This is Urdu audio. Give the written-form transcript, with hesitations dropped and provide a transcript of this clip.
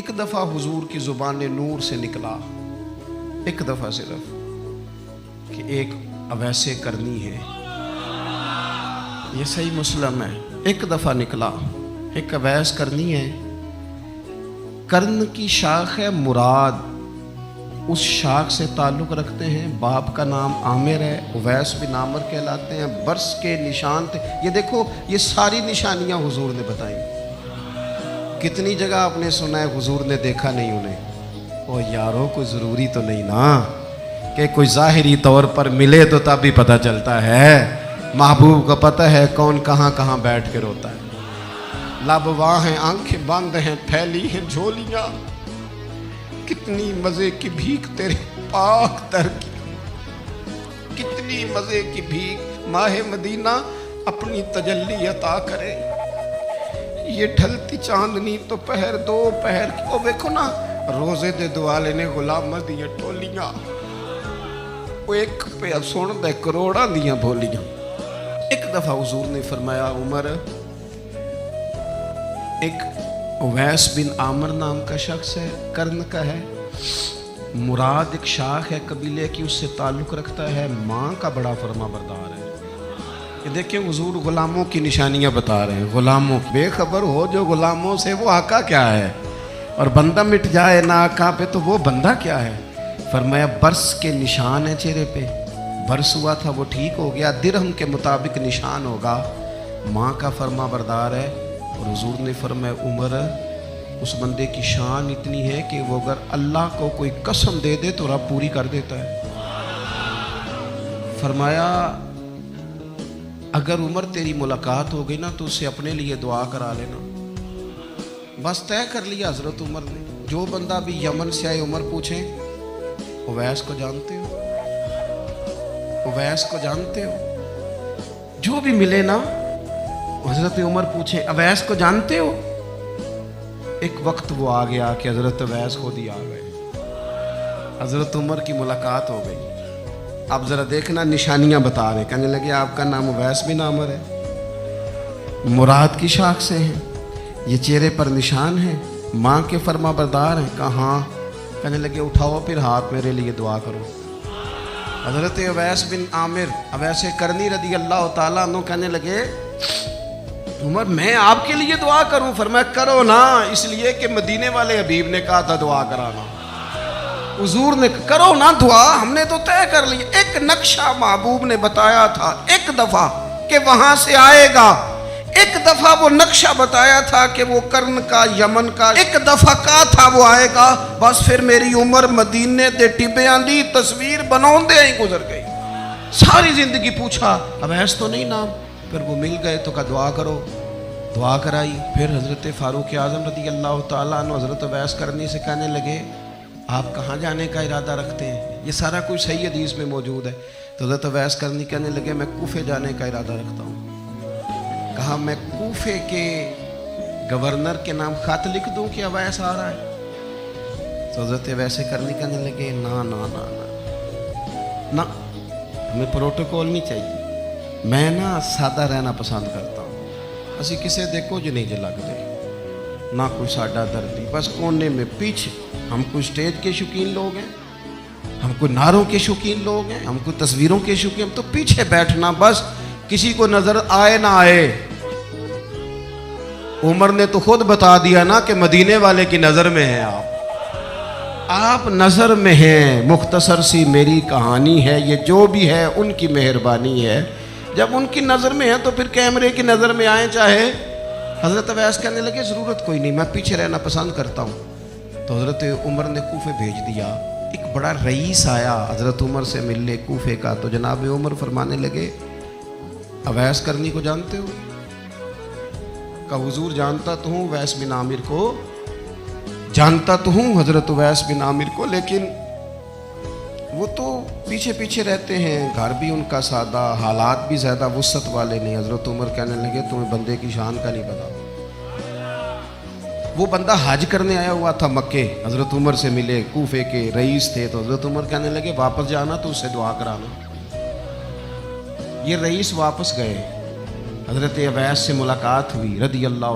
ایک دفعہ حضور کی زبان نور سے نکلا، ایک دفعہ صرف، کہ ایک اویسے کرنی ہے، یہ صحیح مسلم ہے، ایک دفعہ نکلا، ایک اویس کرنی ہے۔ کرن کی شاخ ہے مراد، اس شاخ سے تعلق رکھتے ہیں، باپ کا نام عامر ہے، اویس بن عامر کہلاتے ہیں، برس کے نشان تھے۔ یہ دیکھو یہ ساری نشانیاں حضور نے بتائیں۔ کتنی جگہ آپ نے سنا ہے حضور نے دیکھا نہیں انہیں؟ او یارو کوئی ضروری تو نہیں نا کہ کوئی ظاہری طور پر ملے تو تب بھی پتہ چلتا ہے۔ محبوب کو پتہ ہے کون کہاں کہاں بیٹھ کے روتا ہے۔ لب واں ہیں، آنکھیں بند ہیں، پھیلی ہیں جھولیاں، کتنی مزے کی بھیک تیرے پاک در کی، کتنی مزے کی بھیک ماہ مدینہ اپنی تجلی عطا کرے۔ یہ ڈھلتی چاندنی تو پہر دو پہر کی، او دیکھو نا روزے دے دوالے نے غلامہ دیاں ٹولیاں، وہ ایک پہ سن دے کروڑاں دیاں بولیاں۔ ایک دفعہ حضور نے فرمایا عمر، ایک اویس بن عامر نام کا شخص ہے، کرن کا ہے، مراد ایک شاخ ہے قبیلے کی، اس سے تعلق رکھتا ہے، ماں کا بڑا فرما بردار ہے۔ یہ دیکھیں حضور غلاموں کی نشانیاں بتا رہے ہیں، غلاموں کی، بے خبر ہو جو غلاموں سے وہ آقا کیا ہے، اور بندہ مٹ جائے نہ آقا پہ تو وہ بندہ کیا ہے۔ فرمایا برس کے نشان ہے چہرے پہ، برس ہوا تھا وہ ٹھیک ہو گیا، درہم کے مطابق نشان ہوگا، ماں کا فرما بردار ہے۔ اور حضور نے فرمایا عمر، اس بندے کی شان اتنی ہے کہ وہ اگر اللہ کو کوئی قسم دے دے تو رب پوری کر دیتا ہے۔ فرمایا اگر عمر تیری ملاقات ہو گئی نا تو اسے اپنے لیے دعا کرا لینا۔ بس طے کر لیا حضرت عمر نے، جو بندہ بھی یمن سے آئے عمر پوچھیں اویس کو جانتے ہو، اویس کو جانتے ہو، جو بھی ملے نا حضرت عمر پوچھیں اویس کو جانتے ہو۔ ایک وقت وہ آ گیا کہ حضرت اویس خود ہی آ گئے، حضرت عمر کی ملاقات ہو گئی۔ اب ذرا دیکھنا نشانیاں بتا رہے، کہنے لگے آپ کا نام اویس بن عامر ہے، مراد کی شاخ سے ہیں، یہ چہرے پر نشان ہے، ماں کے فرما بردار ہیں۔ کہاں؟ کہنے لگے اٹھاؤ پھر ہاتھ میرے لیے دعا کرو۔ حضرت اویس بن عامر اویس کرنی رضی اللہ تعالیٰ عنہ کہنے لگے عمر میں آپ کے لیے دعا کروں؟ فرمایا کرو نا، اس لیے کہ مدینے والے حبیب نے کہا تھا دعا کرانا، حضور نے کرو نا دعا، ہم نے تو طے کر لی۔ ایک نقشہ محبوب نے بتایا تھا ایک دفعہ کہ وہاں سے آئے گا، ایک دفعہ وہ نقشہ بتایا تھا کہ وہ کرن کا یمن کا، ایک دفعہ کہا تھا وہ آئے گا، بس پھر میری عمر مدینے دے ٹبیاں دی تصویر بناؤں دے ہی گزر گئی۔ ساری زندگی پوچھا اویس تو نہیں نام، پھر وہ مل گئے تو کہا دعا کرو، دعا کرائی۔ پھر حضرت فاروق اعظم رضی اللہ تعالیٰ عنہ حضرت اویس کرنی سے کہنے لگے آپ کہاں جانے کا ارادہ رکھتے ہیں؟ یہ سارا کچھ صحیح حدیث میں موجود ہے۔ تو حضرت اویس کرنی کہنے لگے میں کوفے جانے کا ارادہ رکھتا ہوں۔ کہا میں کوفے کے گورنر کے نام خط لکھ دوں کہ اویس آ رہا ہے؟ تو حضرت اویس کرنی کہنے لگے نا نا نا نا، ہمیں پروٹوکول نہیں چاہیے، میں نا سادہ رہنا پسند کرتا ہوں، اسی کسے دے کچھ نہیں جے لگ دے، نہ کوئی ساڈا دردی، بس کونے میں پیچھے۔ ہم کوئی سٹیج کے شوقین لوگ ہیں، ہم کوئی نعروں کے شوقین لوگ ہیں، ہم کوئی تصویروں کے شوقین، ہم تو پیچھے بیٹھنا، بس کسی کو نظر آئے نہ آئے۔ عمر نے تو خود بتا دیا نا کہ مدینے والے کی نظر میں ہیں آپ نظر میں ہیں۔ مختصر سی میری کہانی ہے، یہ جو بھی ہے ان کی مہربانی ہے، جب ان کی نظر میں ہے تو پھر کیمرے کی نظر میں آئیں چاہے۔ حضرت اویس کہنے لگے ضرورت کوئی نہیں، میں پیچھے رہنا پسند کرتا ہوں۔ تو حضرت عمر نے کوفے بھیج دیا، ایک بڑا رئیس آیا حضرت عمر سے ملنے کوفے کا، تو جناب عمر فرمانے لگے اویس کرنی کو جانتے ہو؟ کہ حضور جانتا تو ہوں، اویس بن عامر کو جانتا تو ہوں، حضرت اویس بن عامر کو، لیکن وہ تو پیچھے پیچھے رہتے ہیں، گھر بھی ان کا سادہ، حالات بھی زیادہ وسعت والے نہیں۔ حضرت عمر کہنے لگے تمہیں بندے کی شان کا نہیں پتا۔ وہ بندہ حج کرنے آیا ہوا تھا مکے، حضرت عمر سے ملے، کوفے کے رئیس تھے، تو حضرت عمر کہنے لگے واپس جانا تو اس سے دعا کرانا۔ یہ رئیس واپس گئے، حضرت اویس سے ملاقات ہوئی رضی اللہ